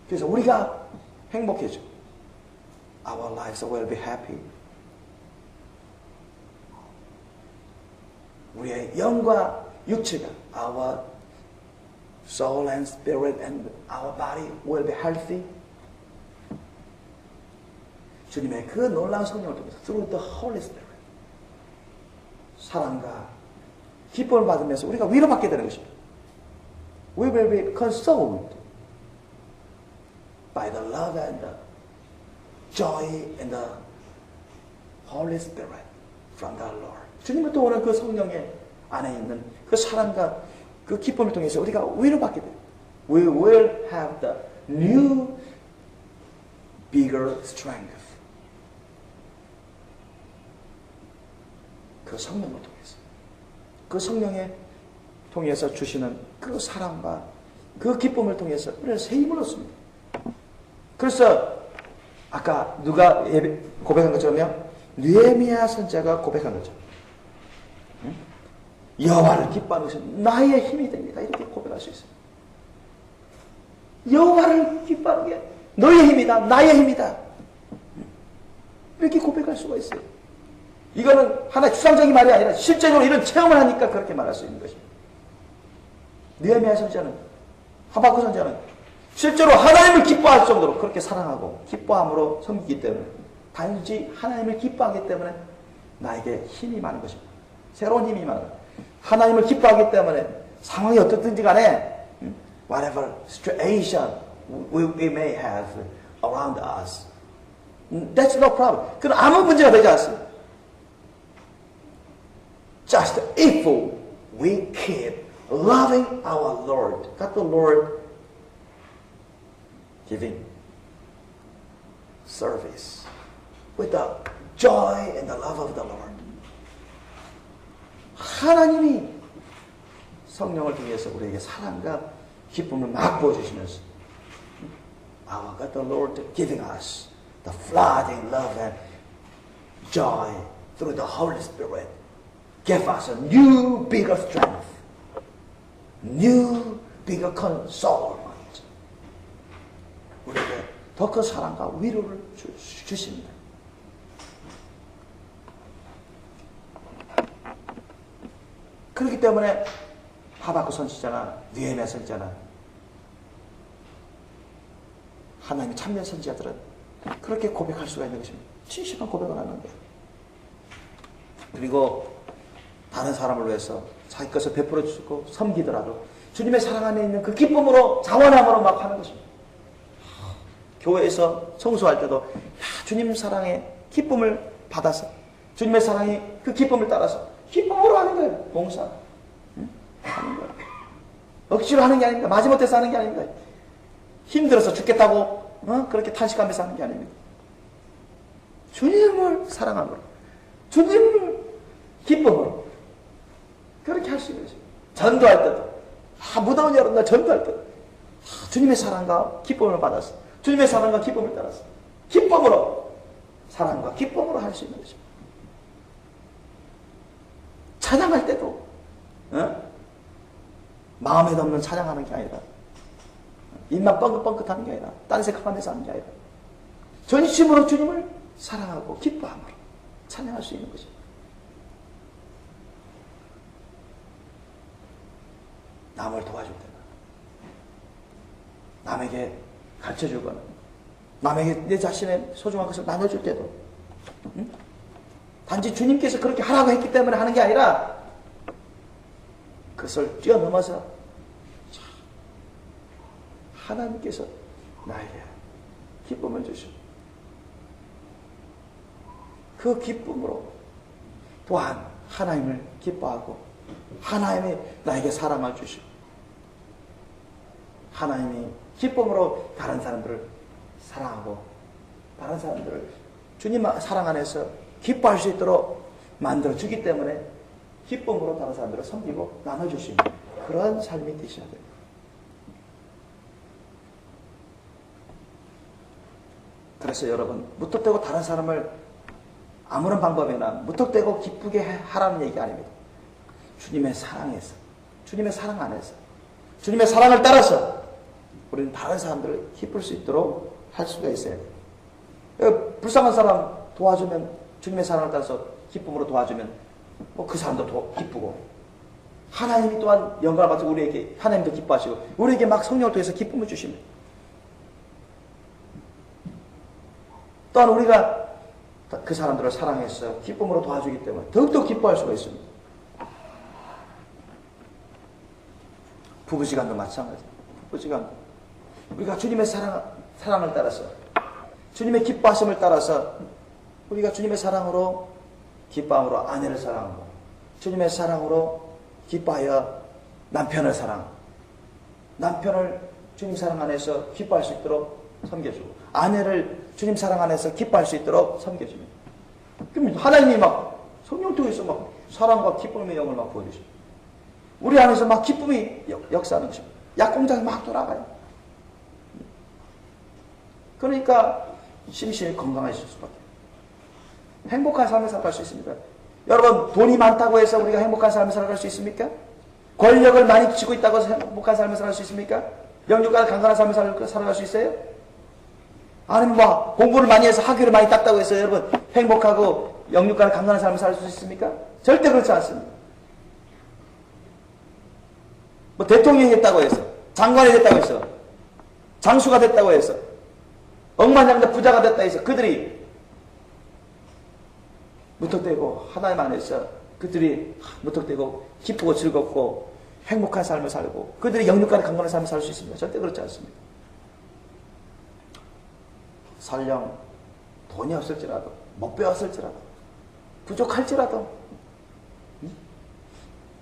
그래서 우리가 행복해져. Our lives will be happy. 우리의 영과 육체가 our soul and spirit and our body will be healthy. 주님의 그 놀라운 성령을 통해서 through the Holy Spirit 사랑과 기쁨을 받으면서 우리가 위로받게 되는 것입니다. We will be consoled by the love and the joy and the Holy Spirit from the Lord. 주님부터 오는 그 성령의 안에 있는 그 사랑과 그 기쁨을 통해서 우리가 위로받게 돼요. We will have the new, bigger strength. 그 성령을 통해서. 그 성령의 통해서 주시는 그 사랑과 그 기쁨을 통해서 우리는 새 힘을 얻습니다. 그래서 아까 누가 고백한 것처럼요. 느헤미야 선지자가 고백한 거죠. 여호와를 기뻐하는 것은 나의 힘이 됩니다. 이렇게 고백할 수 있어요. 여호와를 기뻐하는 게 너의 힘이다. 나의 힘이다. 이렇게 고백할 수가 있어요. 이거는 하나의 추상적인 말이 아니라 실제로 이런 체험을 하니까 그렇게 말할 수 있는 것입니다. 느헤미야 선지자는, 하박국 선지자는 실제로 하나님을 기뻐할 정도로 그렇게 사랑하고 기뻐함으로 섬기기 때문에 단지 하나님을 기뻐하기 때문에 나에게 힘이 많은 것입니다. 새로운 힘이 많은 것입니다. 하나님을 기뻐하기 때문에 상황이 어떻든지 간에 whatever situation we may have around us, that's no problem. 그건 아무 문제가 되지 않습니다. Just if we keep loving our Lord, God the Lord, giving service with the joy and the love of the Lord. 하나님이 성령을 통해서 우리에게 사랑과 기쁨을 막 부어주시면서 Our God the Lord giving us the flooding love and joy through the Holy Spirit give us a new bigger strength, new bigger consolation. 우리에게 더 큰 사랑과 위로를 주십니다. 그렇기 때문에 하박국 선지자나 느헤미야 선지자나 하나님의 참된 선지자들은 그렇게 고백할 수가 있는 것입니다. 진실한 고백을 하는 거예요. 그리고 다른 사람을 위해서 자기 것을 베풀어 주고 섬기더라도 주님의 사랑 안에 있는 그 기쁨으로 자원함으로 막 하는 것입니다. 교회에서 청소할 때도 주님 사랑의 기쁨을 받아서 주님의 사랑이 그 기쁨을 따라서 기쁨으로 하는 거예요. 봉사. 하는 거예요. 억지로 하는 게 아닙니다. 마지못해서 하는 게 아닙니다. 힘들어서 죽겠다고 그렇게 탄식하면서 하는 게 아닙니다. 주님을 사랑함으로, 주님을 기쁨으로 그렇게 할 수 있는 거죠. 전도할 때도 무더운 여름날 전도할 때도 주님의 사랑과 기쁨을 받았어. 주님의 사랑과 기쁨을 따랐어. 기쁨으로, 사랑과 기쁨으로 할 수 있는 거죠. 찬양할 때도 마음에 없는 찬양하는 게 아니라, 입만 뻥긋뻥긋하는 게 아니라, 딴 생각하면서 하는 게 아니라 전심으로 주님을 사랑하고 기뻐함으로 찬양할 수 있는 거죠. 남을 도와줄 때나, 남에게 가르쳐주거나, 남에게 내 자신의 소중한 것을 나눠줄 때도 단지 주님께서 그렇게 하라고 했기 때문에 하는 게 아니라 그것을 뛰어넘어서 하나님께서 나에게 기쁨을 주시고, 그 기쁨으로 또한 하나님을 기뻐하고, 하나님이 나에게 사랑을 주시고, 하나님이 기쁨으로 다른 사람들을 사랑하고, 다른 사람들을 주님 사랑 안에서 기뻐할 수 있도록 만들어주기 때문에 기쁨으로 다른 사람들을 섬기고 나눠주시는 그런 삶이 되셔야 돼요. 그래서 여러분, 무턱대고 다른 사람을 아무런 방법이나 무턱대고 기쁘게 하라는 얘기 아닙니다. 주님의 사랑에서, 주님의 사랑 안에서, 주님의 사랑을 따라서 우리는 다른 사람들을 기쁠 수 있도록 할 수가 있어야 돼요. 불쌍한 사람 도와주면, 주님의 사랑을 따라서 기쁨으로 도와주면 그 사람도 기쁘고, 하나님이 또한 영광을 받아서 우리에게, 하나님도 기뻐하시고 우리에게 막 성령을 통해서 기쁨을 주십니다. 또한 우리가 그 사람들을 사랑해서 기쁨으로 도와주기 때문에 더욱더 기뻐할 수가 있습니다. 부부지간도 마찬가지입니다. 부부지간, 우리가 주님의 사랑을 따라서, 주님의 기뻐하심을 따라서 우리가 주님의 사랑으로, 기뻐함으로 아내를 사랑하고, 주님의 사랑으로 기뻐하여 남편을 사랑하고, 남편을 주님 사랑 안에서 기뻐할 수 있도록 섬겨주고, 아내를 주님 사랑 안에서 기뻐할 수 있도록 섬겨줍니다. 그럼 하나님이 막 성령 통해서 막 사랑과 기쁨의 영을 막 보여주십니다. 우리 안에서 막 기쁨이 역사하는 것입니다. 약공장이 막 돌아가요. 그러니까 심신이 건강해질 수밖에, 행복한 삶을 살아갈 수 있습니다. 여러분, 돈이 많다고 해서 우리가 행복한 삶을 살아갈 수 있습니까? 권력을 많이 쥐고 있다고 해서 행복한 삶을 살아갈 수 있습니까? 영육간의 강건한 삶을 살아갈 수 있어요? 아니면 뭐 공부를 많이 해서 학위를 많이 땄다고 해서 여러분 행복하고 영육간의 강건한 삶을 살 수 있습니까? 절대 그렇지 않습니다. 뭐 대통령이 됐다고 해서, 장관이 됐다고 해서, 장수가 됐다고 해서, 억만장자 부자가 됐다 해서 그들이 무턱대고 하나님 안에서 그들이 무턱대고 기쁘고 즐겁고 행복한 삶을 살고 그들이 영육간의 강건한 삶을 살 수 있습니다. 절대 그렇지 않습니다. 설령 돈이 없을지라도, 못 배웠을지라도, 부족할지라도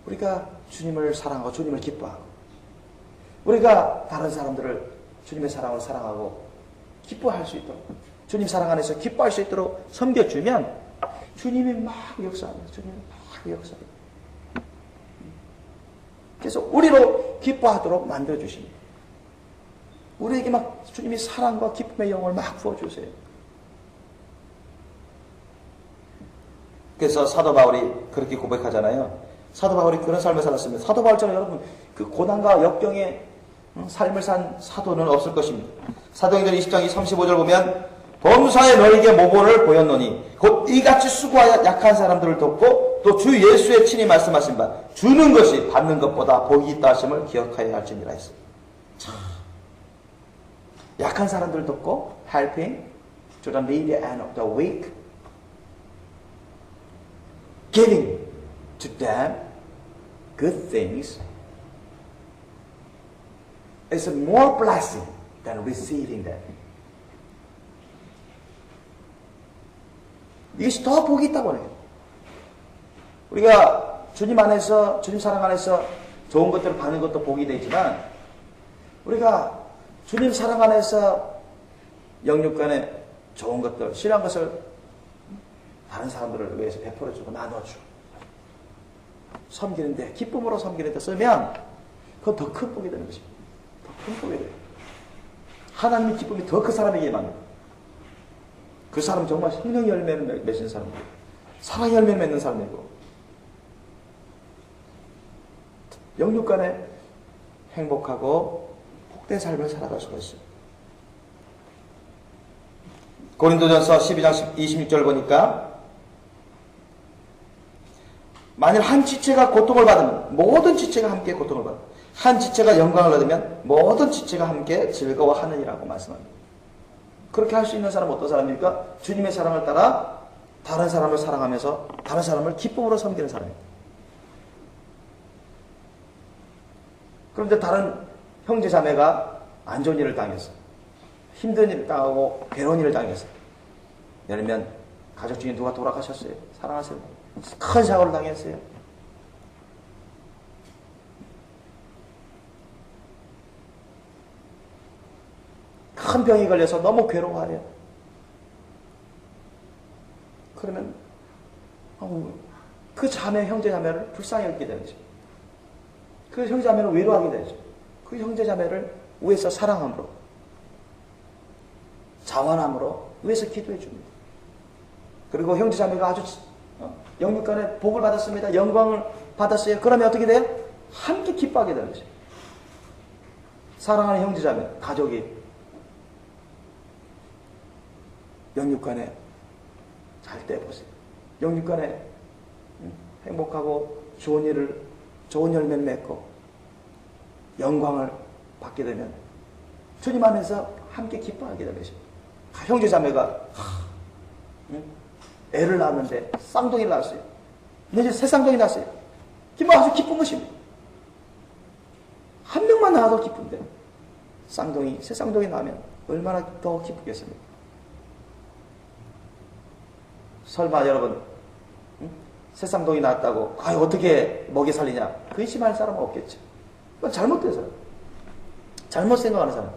우리가 주님을 사랑하고 주님을 기뻐하고, 우리가 다른 사람들을 주님의 사랑으로 사랑하고 기뻐할 수 있도록, 주님 사랑 안에서 기뻐할 수 있도록 섬겨주면 주님이 막 역사합니다. 주님이 막 역사합니다. 그래서 우리로 기뻐하도록 만들어주십니다. 우리에게 막 주님이 사랑과 기쁨의 영을 막 부어주세요. 그래서 사도 바울이 그렇게 고백하잖아요. 사도 바울이 그런 삶을 살았습니다. 사도 바울처럼 여러분 그 고난과 역경의 삶을 산 사도는 없을 것입니다. 사도행전 20장 35절 보면 범사에 너에게 모본을 보였노니 곧 이같이 수고하여 약한 사람들을 돕고 또 주 예수의 친히 말씀하신 바 주는 것이 받는 것보다 복이 있다 하심을 기억하여야 할지니라 했습니다. 참, 약한 사람들을 돕고 helping to the needy and the weak, giving to them good things is more blessing than receiving them. 이것이 더 복이 있다고 해요. 우리가 주님 안에서, 주님 사랑 안에서 좋은 것들을 받는 것도 복이 되지만, 우리가 주님 사랑 안에서 영육간에 좋은 것들, 신한 것을 다른 사람들을 위해서 베풀어주고 나눠주고 섬기는데 기쁨으로 섬기는데 쓰면 그건 더 큰 복이 되는 것입니다. 더 큰 복이 돼요. 하나님의 기쁨이 더 그 사람에게 임합니다. 그 사람 정말 성령 열매를 맺은 사람이고 사랑 열매를 맺는 사람이고 영육 간에 행복하고 복된 삶을 살아갈 수가 있어요. 고린도전서 12장 26절 보니까 만일 한 지체가 고통을 받으면 모든 지체가 함께 고통을 받아 한 지체가 영광을 얻으면 모든 지체가 함께 즐거워하느니라고 말씀합니다. 그렇게 할 수 있는 사람은 어떤 사람입니까? 주님의 사랑을 따라 다른 사람을 사랑하면서 다른 사람을 기쁨으로 섬기는 사람입니다. 그런데 다른 형제 자매가 안 좋은 일을 당했어. 힘든 일을 당하고 괴로운 일을 당했어. 예를 들면 가족 중에 누가 돌아가셨어요. 사랑하세요. 큰 사고를 당했어요. 큰 병이 걸려서 너무 괴로워해요. 그러면 그 자매, 형제 자매를 불쌍히 여기게 되죠. 그 형제 자매를 위로하게 되죠. 그 형제 자매를 위해서 사랑함으로 자원함으로 위해서 기도해 줍니다. 그리고 형제 자매가 아주 영육간에 복을 받았습니다. 영광을 받았어요. 그러면 어떻게 돼요? 함께 기뻐하게 되는 거죠. 사랑하는 형제 자매, 가족이 영육간에 잘 때 보세요. 영육간에 행복하고 좋은 일을 좋은 열매를 맺고 영광을 받게 되면 주님 안에서 함께 기뻐하게 되는 것입니다. 형제 자매가 애를 낳았는데 쌍둥이를 낳았어요. 이제 새 쌍둥이 낳았어요. 기뻐 아주 기쁜 것입니다. 한 명만 낳아도 기쁜데 쌍둥이, 새 쌍둥이 낳으면 얼마나 더 기쁘겠습니까? 설마 여러분 새 쌍둥이 낳았다고 어떻게 먹여 살리냐 그 의심할 사람은 없겠죠. 그건 잘못된 사람, 잘못 생각하는 사람.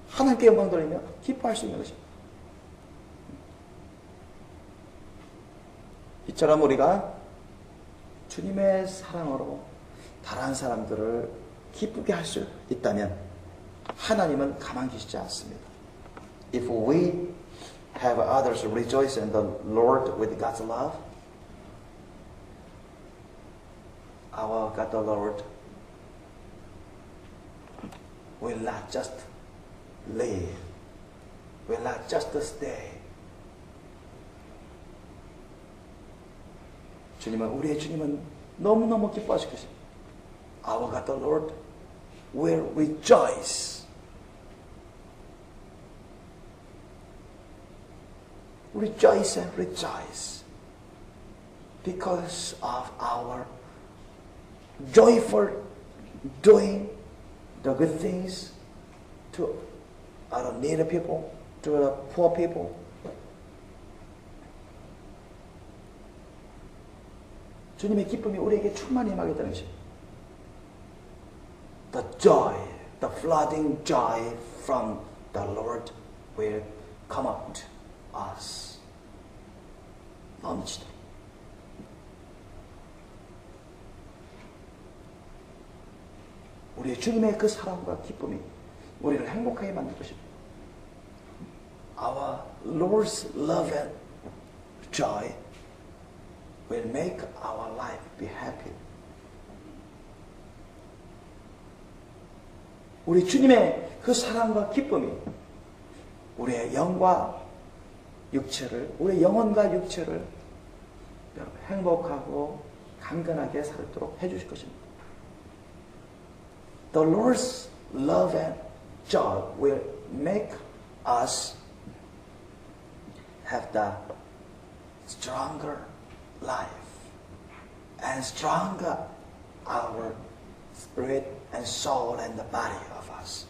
하나님께 영광 돌리며 기뻐할 수 있는 것입니다. 이처럼 우리가 주님의 사랑으로 다른 사람들을 기쁘게 할 수 있다면 하나님은 가만히 계시지 않습니다. If we have others rejoice in the Lord with God's love, our God the Lord will not just live, will not just stay. 우리의 주님은 너무너무 기뻐하실 것입니다. Our God the Lord will rejoice. Rejoice and rejoice because of our joyful doing the good things to our needy people, to the poor people. 주님의 기쁨이 우리에게 충만히 임하게 되는 것입니다. The joy, the flooding joy from the Lord will come up to us. 넘치도록. 우리의 주님의 그 사랑과 기쁨이 우리를 행복하게 만들 것입니다. Our Lord's love and joy will make our life be happy. 우리 주님의 그 사랑과 기쁨이 우리의 영과 육체를, 우리의 영혼과 육체를 행복하고 강건하게 살도록 해주실 것입니다. The Lord's love and joy will make us have the stronger life and stronger our spirit and soul and the body of us.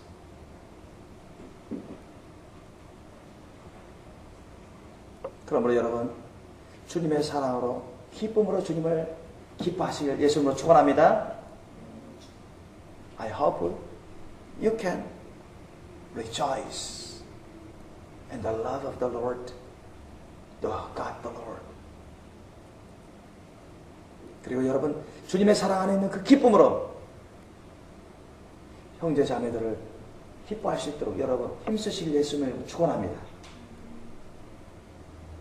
그러므로 여러분 주님의 사랑으로 기쁨으로 주님을 기뻐하시길 예수님으로 축원합니다. I hope you can rejoice in the love of the Lord the God the Lord. 그리고 여러분 주님의 사랑 안에 있는 그 기쁨으로 형제 자매들을 기뻐할 수 있도록 여러분 힘쓰시길 예수님을 축원합니다.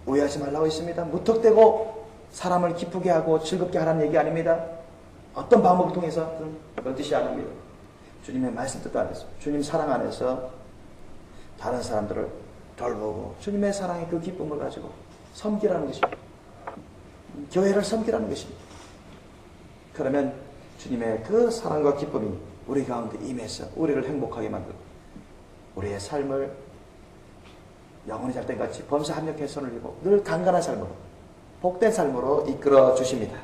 오해하지 말라고 했습니다. 무턱대고 사람을 기쁘게 하고 즐겁게 하라는 얘기 아닙니다. 어떤 방법을 통해서든 그런 뜻이 아닙니다. 주님의 말씀 뜻도 안 됐습니다. 주님 사랑 안에서 다른 사람들을 돌보고 주님의 사랑의 그 기쁨을 가지고 섬기라는 것입니다. 교회를 섬기라는 것입니다. 그러면 주님의 그 사랑과 기쁨이 우리 가운데 임해서 우리를 행복하게 만들고 우리의 삶을 영원히 잘된 같이 범사 합력해 손을 들고 늘 강건한 삶으로 복된 삶으로 이끌어 주십니다.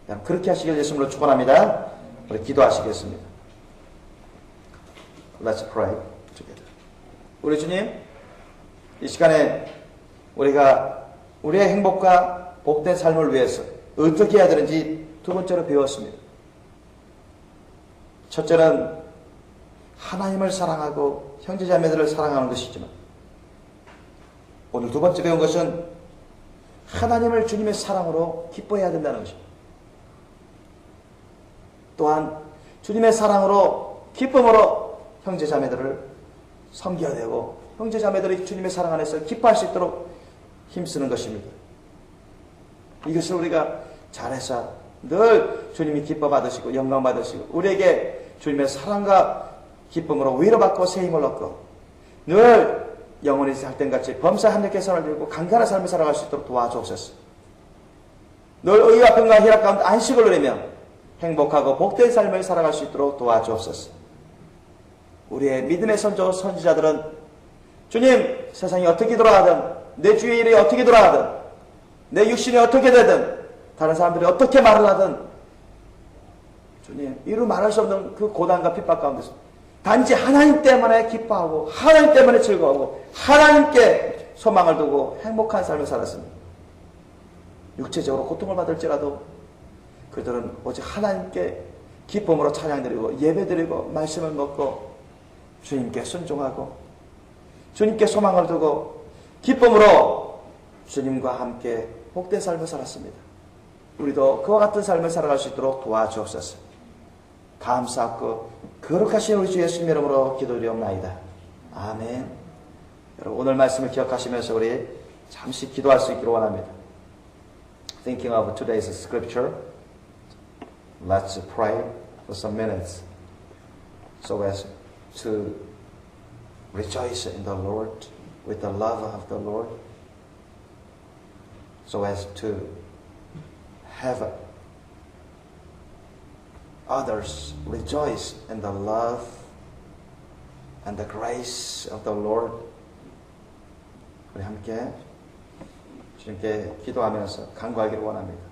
여러분 그렇게 하시길 예수님으로 축원합니다. 우리 기도하시겠습니다. Let's pray together. 우리 주님, 이 시간에 우리가 우리의 행복과 복된 삶을 위해서 어떻게 해야 되는지 두 번째로 배웠습니다. 첫째는 하나님을 사랑하고 형제자매들을 사랑하는 것이지만 오늘 두 번째 배운 것은 하나님을 주님의 사랑으로 기뻐해야 된다는 것입니다. 또한 주님의 사랑으로 기쁨으로 형제자매들을 섬겨야 되고 형제자매들이 주님의 사랑 안에서 기뻐할 수 있도록 힘쓰는 것입니다. 이것을 우리가 잘해서 늘 주님이 기뻐 받으시고 영광 받으시고 우리에게 주님의 사랑과 기쁨으로 위로받고 세임을 얻고 늘 영원히 살땐같이 범사 합력의 손을 들고 강건한 삶을 살아갈 수 있도록 도와주옵소서. 늘 의와 평강 희락 가운데 안식을 누리며 행복하고 복된 삶을 살아갈 수 있도록 도와주옵소서. 우리의 믿음의 선조 선지자들은 주님 세상이 어떻게 돌아가든 내 주의 일이 어떻게 돌아가든 내 육신이 어떻게 되든 다른 사람들이 어떻게 말을 하든 주님 이루 말할 수 없는 그 고난과 핍박 가운데서 단지 하나님 때문에 기뻐하고 하나님 때문에 즐거워하고 하나님께 소망을 두고 행복한 삶을 살았습니다. 육체적으로 고통을 받을지라도 그들은 오직 하나님께 기쁨으로 찬양드리고 예배드리고 말씀을 먹고 주님께 순종하고 주님께 소망을 두고 기쁨으로 주님과 함께 복된 삶을 살았습니다. 우리도 그와 같은 삶을 살아갈 수 있도록 도와주옵소서. 감사하고 거룩하신 우리 주 예수님 이름으로 기도드리옵나이다. 아멘. 여러분 오늘 말씀을 기억하시면서 우리 잠시 기도할 수 있기를 원합니다. Thinking of today's scripture, let's pray for some minutes so as to rejoice in the Lord with the love of the Lord, so as to have others rejoice in the love and the grace of the Lord. 우리 함께 주님께 기도하면서 간구하기를 원합니다.